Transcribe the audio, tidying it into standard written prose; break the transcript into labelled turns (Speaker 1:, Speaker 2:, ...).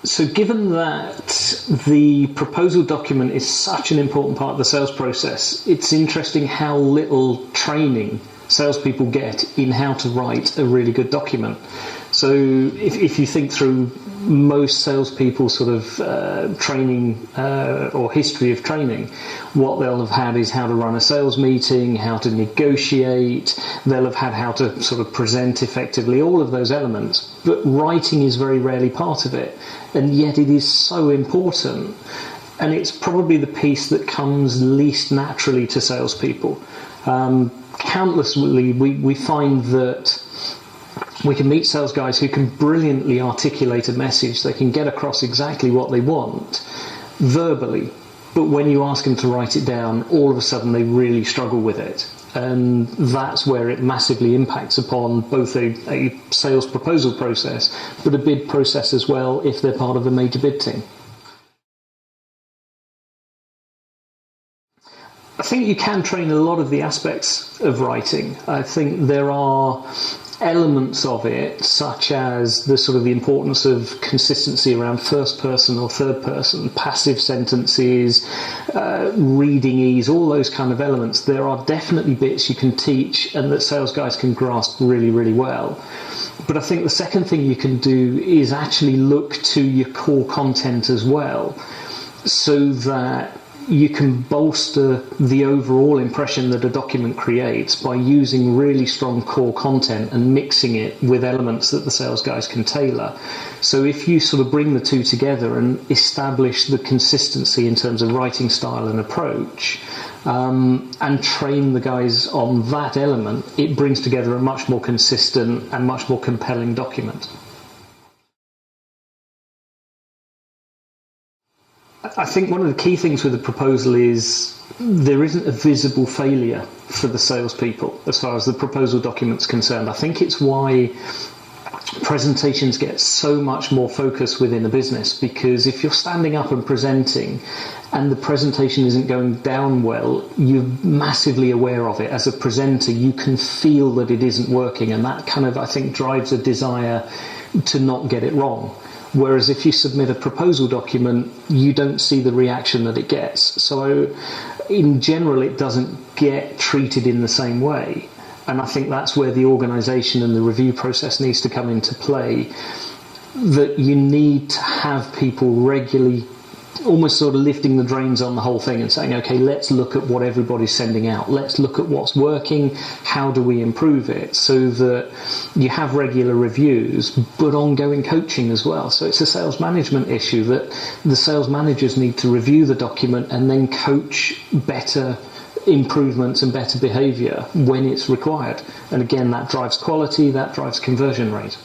Speaker 1: So, given that the proposal document is such an important part of the sales process, it's interesting how little training salespeople get in how to write a really good document. So, if you think through most salespeople sort of training or history of training, what they'll have had is how to run a sales meeting, how to negotiate, they'll have had how to sort of present effectively, all of those elements. But writing is very rarely part of it, and yet it is so important. And it's probably the piece that comes least naturally to salespeople. Countlessly, we find that we can meet sales guys who can brilliantly articulate a message. They can get across exactly what they want verbally, but when you ask them to write it down, all of a sudden they really struggle with it. And that's where it massively impacts upon both a sales proposal process, but a bid process as well if they're part of a major bid team. I think you can train a lot of the aspects of writing. I think there are elements of it, such as the sort of the importance of consistency around first person or third person, passive sentences, reading ease, all those kind of elements. There are definitely bits you can teach and that sales guys can grasp really, really well. But I think the second thing you can do is actually look to your core content as well, so that you can bolster the overall impression that a document creates by using really strong core content and mixing it with elements that the sales guys can tailor. So if you sort of bring the two together and establish the consistency in terms of writing style and approach, and train the guys on that element, it brings together a much more consistent and much more compelling document. I think one of the key things with the proposal is there isn't a visible failure for the salespeople as far as the proposal document's concerned. I think it's why presentations get so much more focus within a business, because if you're standing up and presenting and the presentation isn't going down well, you're massively aware of it. As a presenter, you can feel that it isn't working, and that kind of, I think, drives a desire to not get it wrong. Whereas if you submit a proposal document, you don't see the reaction that it gets. So in general, it doesn't get treated in the same way. And I think that's where the organisation and the review process needs to come into play, that you need to have people regularly almost sort of lifting the drains on the whole thing and saying, okay, let's look at what everybody's sending out. Let's look at what's working. How do we improve it? So that you have regular reviews, but ongoing coaching as well. So it's a sales management issue that the sales managers need to review the document and then coach better improvements and better behaviour when it's required. And again, that drives quality, that drives conversion rate.